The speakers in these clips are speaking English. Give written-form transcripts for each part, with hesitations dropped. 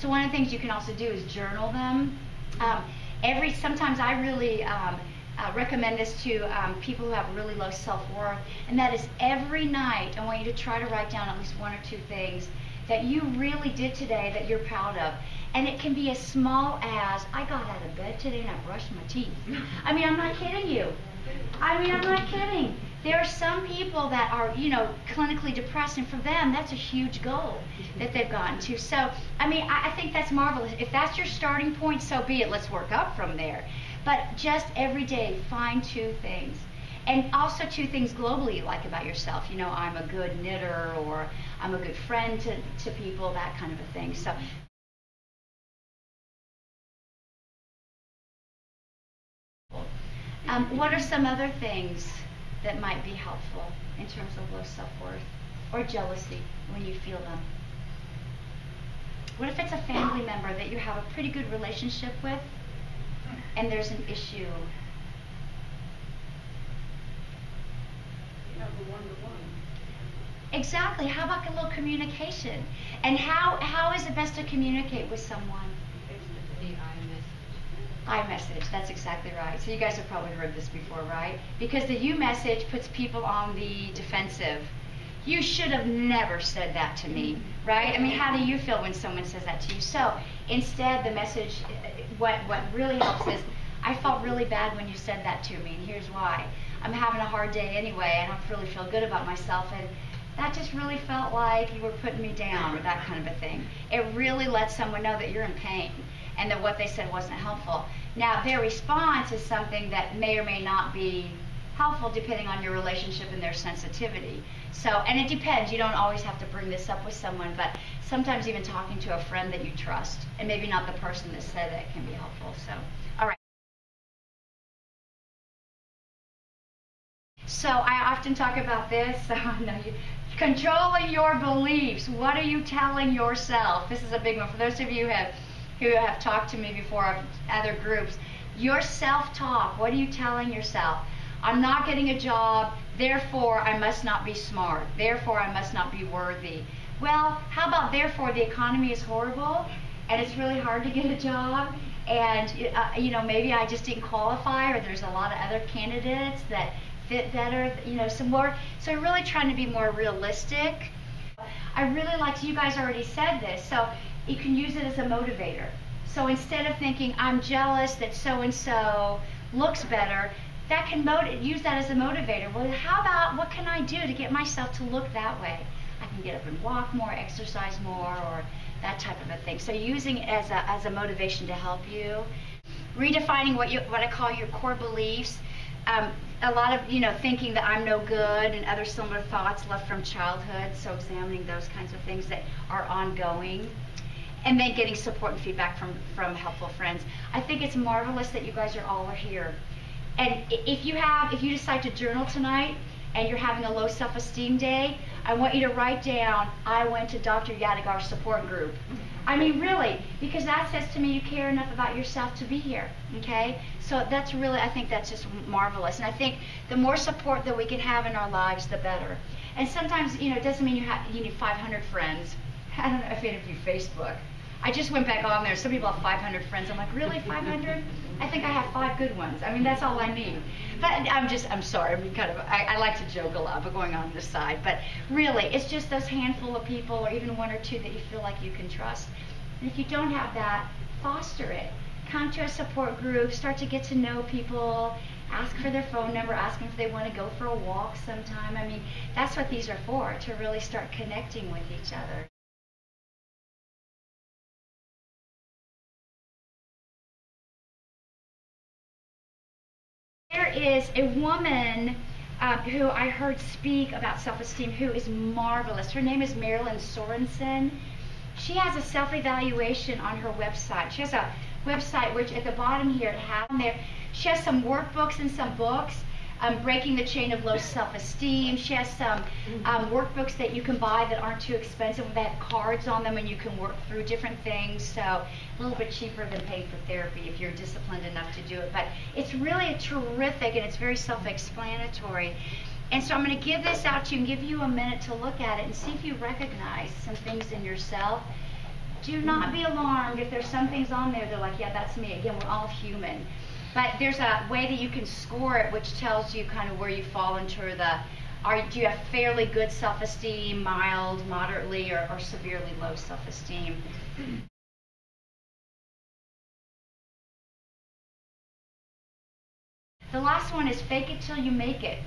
So one of the things you can also do is journal them. Sometimes I really recommend this to people who have really low self-worth, and that is every night I want you to try to write down at least one or two things that you really did today that you're proud of. And it can be as small as, I got out of bed today and I brushed my teeth. I mean, I'm not kidding you. I'm not kidding. There are some people that are, clinically depressed, and for them, that's a huge goal that they've gotten to. So, I think that's marvelous. If that's your starting point, so be it. Let's work up from there. But just every day, find two things. And also two things globally you like about yourself. I'm a good knitter, or I'm a good friend to people, that kind of a thing. So. What are some other things that might be helpful in terms of low self-worth or jealousy when you feel them? What if it's a family member that you have a pretty good relationship with and there's an issue? You have a one-to-one. Exactly. How about a little communication? And how is it best to communicate with someone? iMessage, that's exactly right. So you guys have probably heard this before, right? Because the you message puts people on the defensive. You should have never said that to me, right? How do you feel when someone says that to you? So instead, the message, what really helps is, I felt really bad when you said that to me, and here's why. I'm having a hard day anyway, and I don't really feel good about myself, and that just really felt like you were putting me down, or that kind of a thing. It really lets someone know that you're in pain and that what they said wasn't helpful. Now, their response is something that may or may not be helpful depending on your relationship and their sensitivity. So, and it depends. You don't always have to bring this up with someone, but sometimes even talking to a friend that you trust, and maybe not the person that said it, can be helpful. So, all right. So I often talk about this. Controlling your beliefs. What are you telling yourself? This is a big one. For those of you who have talked to me before of other groups, your self-talk. What are you telling yourself? I'm not getting a job, therefore I must not be smart. Therefore I must not be worthy. Well, how about therefore the economy is horrible and it's really hard to get a job, and maybe I just didn't qualify, or there's a lot of other candidates that fit better, some more. So I'm really trying to be more realistic. I really like, you guys already said this, so you can use it as a motivator. So instead of thinking, I'm jealous that so-and-so looks better, that can use that as a motivator. Well, how about, what can I do to get myself to look that way? I can get up and walk more, exercise more, or that type of a thing. So using it as a motivation to help you. Redefining what I call your core beliefs. A lot of, thinking that I'm no good and other similar thoughts left from childhood. So examining those kinds of things that are ongoing. And then getting support and feedback from helpful friends. I think it's marvelous that you guys all are here. And if you decide to journal tonight and you're having a low self-esteem day, I want you to write down, I went to Dr. Yadegar's support group. Really, because that says to me you care enough about yourself to be here, okay? So that's really, I think that's just marvelous. And I think the more support that we can have in our lives, the better. And sometimes, it doesn't mean you need 500 friends. I don't know if any of you Facebook. I just went back on there. Some people have 500 friends. I'm like, really, 500? I think I have 5 good ones. That's all I need. But I'm sorry. I like to joke a lot, but going on this side. But really, it's just those handful of people, or even 1 or 2 that you feel like you can trust. And if you don't have that, foster it. Come to a support group. Start to get to know people. Ask for their phone number. Ask them if they want to go for a walk sometime. That's what these are for, to really start connecting with each other. There is a woman who I heard speak about self-esteem who is marvelous. Her name is Marilyn Sorensen. She has a self-evaluation on her website. She has a website which at the bottom here it has on there. She has some workbooks and some books. Breaking the Chain of Low Self-Esteem. She has some workbooks that you can buy that aren't too expensive. They have cards on them and you can work through different things. So a little bit cheaper than paying for therapy if you're disciplined enough to do it. But it's really terrific, and it's very self-explanatory. And so I'm going to give this out to you and give you a minute to look at it and see if you recognize some things in yourself. do not be alarmed if there's some things on there that are like, yeah, that's me. Again, we're all human. But there's a way that you can score it, which tells you kind of where you fall into the, do you have fairly good self-esteem, mild, moderately, or severely low self-esteem. The last one is fake it till you make it.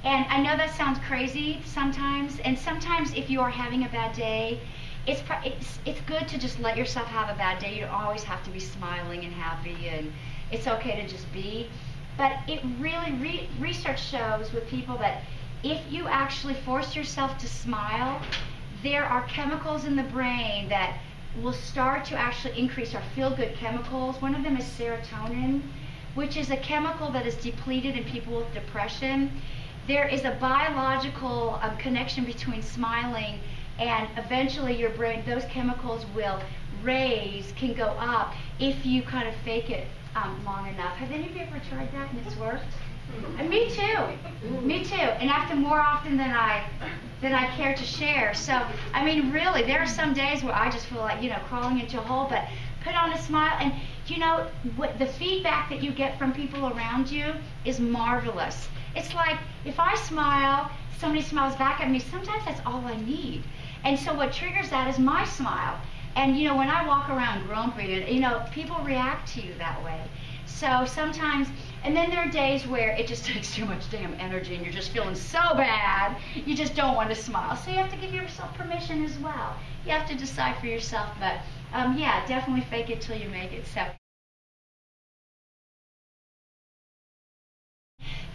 And I know that sounds crazy sometimes, and sometimes if you are having a bad day, it's good to just let yourself have a bad day. You don't always have to be smiling and happy, and it's okay to just be. But it really, research shows with people that if you actually force yourself to smile, there are chemicals in the brain that will start to actually increase our feel-good chemicals. One of them is serotonin, which is a chemical that is depleted in people with depression. There is a biological connection between smiling and eventually your brain, those chemicals will raise, can go up if you kind of fake it long enough. Have any of you ever tried that and it's worked? And me too. Me too. And often more often than I care to share. So, I mean, really, there are some days where I just feel like, crawling into a hole, but put on a smile. And, what the feedback that you get from people around you is marvelous. It's like, if I smile, somebody smiles back at me, sometimes that's all I need. And so what triggers that is my smile. And, when I walk around grumpy, people react to you that way. So sometimes, and then there are days where it just takes too much damn energy and you're just feeling so bad, you just don't want to smile. So you have to give yourself permission as well. You have to decide for yourself, but yeah, definitely fake it till you make it. So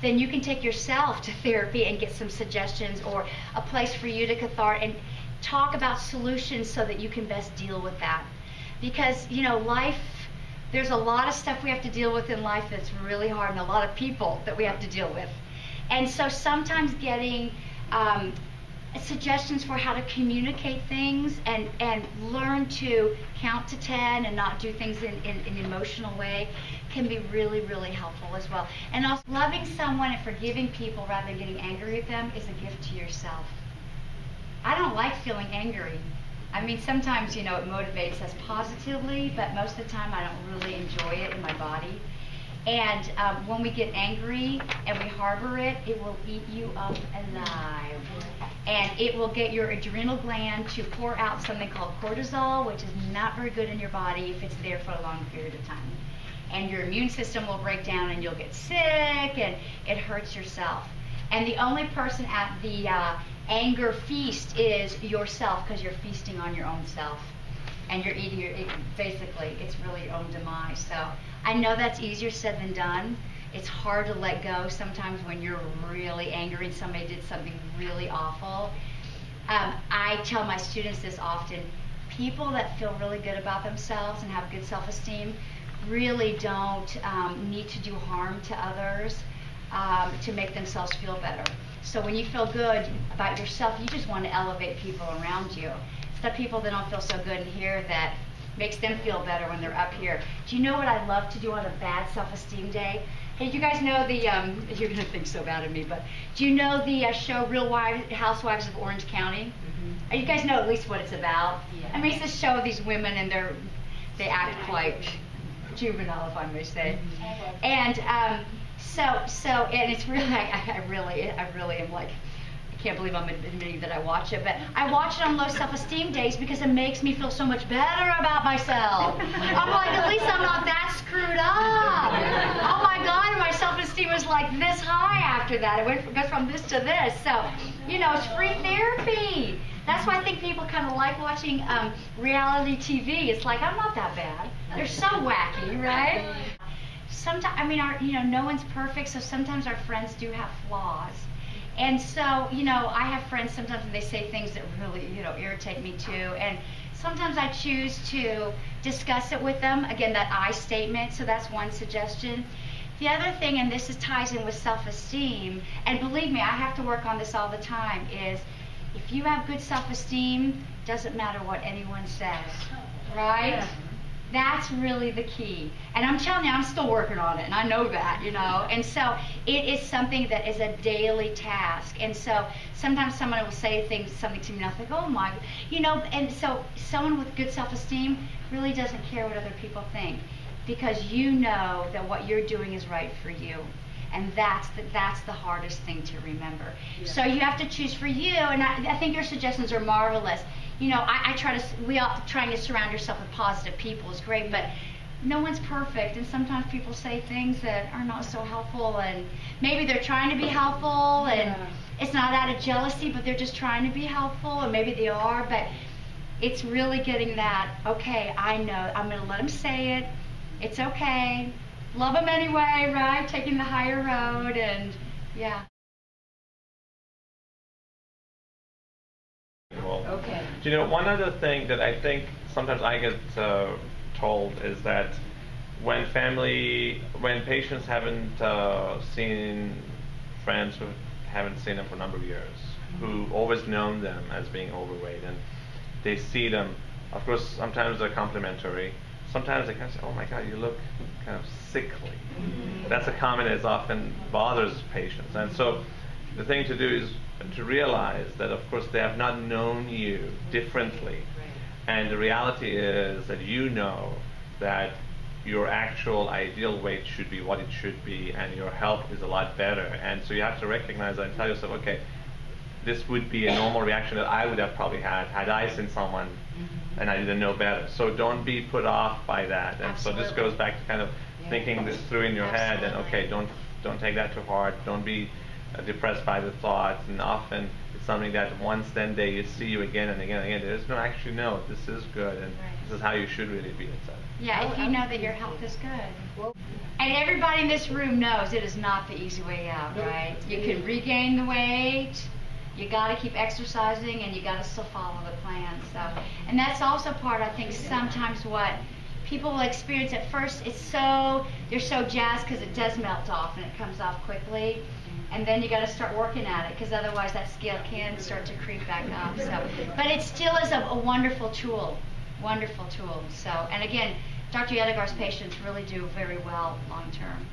then you can take yourself to therapy and get some suggestions or a place for you to cathart and talk about solutions so that you can best deal with that. Because, life, there's a lot of stuff we have to deal with in life that's really hard, and a lot of people that we have to deal with. And so sometimes getting suggestions for how to communicate things and learn to count to 10 and not do things in an emotional way can be really, really helpful as well. And also, loving someone and forgiving people rather than getting angry at them is a gift to yourself. I don't like feeling angry. I mean, sometimes, it motivates us positively, but most of the time I don't really enjoy it in my body. And when we get angry and we harbor it, it will eat you up alive. And it will get your adrenal gland to pour out something called cortisol, which is not very good in your body if it's there for a long period of time. And your immune system will break down and you'll get sick and it hurts yourself. And the only person at the anger feast is yourself, because you're feasting on your own self. And you're eating basically, it's really your own demise. So I know that's easier said than done. It's hard to let go sometimes when you're really angry and somebody did something really awful. I tell my students this often. People that feel really good about themselves and have good self-esteem really don't need to do harm to others to make themselves feel better. So when you feel good about yourself, you just want to elevate people around you. It's the people that don't feel so good in here that makes them feel better when they're up here. Do you know what I love to do on a bad self-esteem day? Hey, you guys know the, you're going to think so bad of me, but do you know the show Real Housewives of Orange County? Mm-hmm. You guys know at least what it's about? Yeah. I mean, it's a show of these women and they act quite juvenile, if I may say. Mm-hmm. And and it's really, I really am like, I can't believe I'm admitting that I watch it, but I watch it on low self-esteem days because it makes me feel so much better about myself. I'm like, at least I'm not that screwed up. Oh my God, my self-esteem was like this high after that. It goes from this to this. So, it's free therapy. That's why I think people kind of like watching reality TV. It's like, I'm not that bad. They're so wacky, right? Sometimes, I mean, no one's perfect, so sometimes our friends do have flaws. And so, I have friends sometimes and they say things that really, irritate me too. And sometimes I choose to discuss it with them. Again, that I statement, so that's one suggestion. The other thing, and this ties in with self-esteem, and believe me, I have to work on this all the time, is if you have good self-esteem, doesn't matter what anyone says, right? That's really the key. And I'm telling you, I'm still working on it, and I know that, you know. And so it is something that is a daily task. And so sometimes someone will say something to me, and I think, oh my, you know. And so someone with good self-esteem really doesn't care what other people think, because you know that what you're doing is right for you. And that's the hardest thing to remember. Yeah. So you have to choose for you, and I think your suggestions are marvelous. You know, we all trying to surround yourself with positive people is great, but no one's perfect, and sometimes people say things that are not so helpful, and maybe they're trying to be helpful, and it's not out of jealousy, but they're just trying to be helpful, and maybe they are, but it's really getting that, okay, I know, I'm going to let them say it, it's okay. Love them anyway, right? Taking the higher road, and yeah. Okay. Do you know, one other thing that I think sometimes I get told is that when patients haven't seen friends who haven't seen them for a number of years, who always known them as being overweight, and they see them, of course, sometimes they're complimentary. Sometimes they kind of say, oh my God, you look kind of sickly. That's a comment that often bothers patients. And so the thing to do is to realize that, of course, they have not known you differently. And the reality is that you know that your actual ideal weight should be what it should be, and your health is a lot better. And so you have to recognize that and tell yourself, okay, this would be a normal reaction that I would have probably had I seen someone and I didn't know better. So don't be put off by that. And Absolutely. so this goes back to kind of thinking this through in your head, and okay, don't take that too hard. Don't be depressed by the thoughts. And often it's something that once then you see you again and again and again. There's no, this is good, and this is how you should really be, etc. Yeah, if you know that your health is good. And everybody in this room knows it is not the easy way out, right? You can regain the weight. You got to keep exercising, and you got to still follow the plan. So, and that's also part, I think, sometimes what people will experience at first. They're so jazzed because it does melt off and it comes off quickly, and then you got to start working at it, because otherwise that scale can start to creep back up. So, but it still is a wonderful tool, wonderful tool. So, and again, Dr. Yadegar's patients really do very well long term.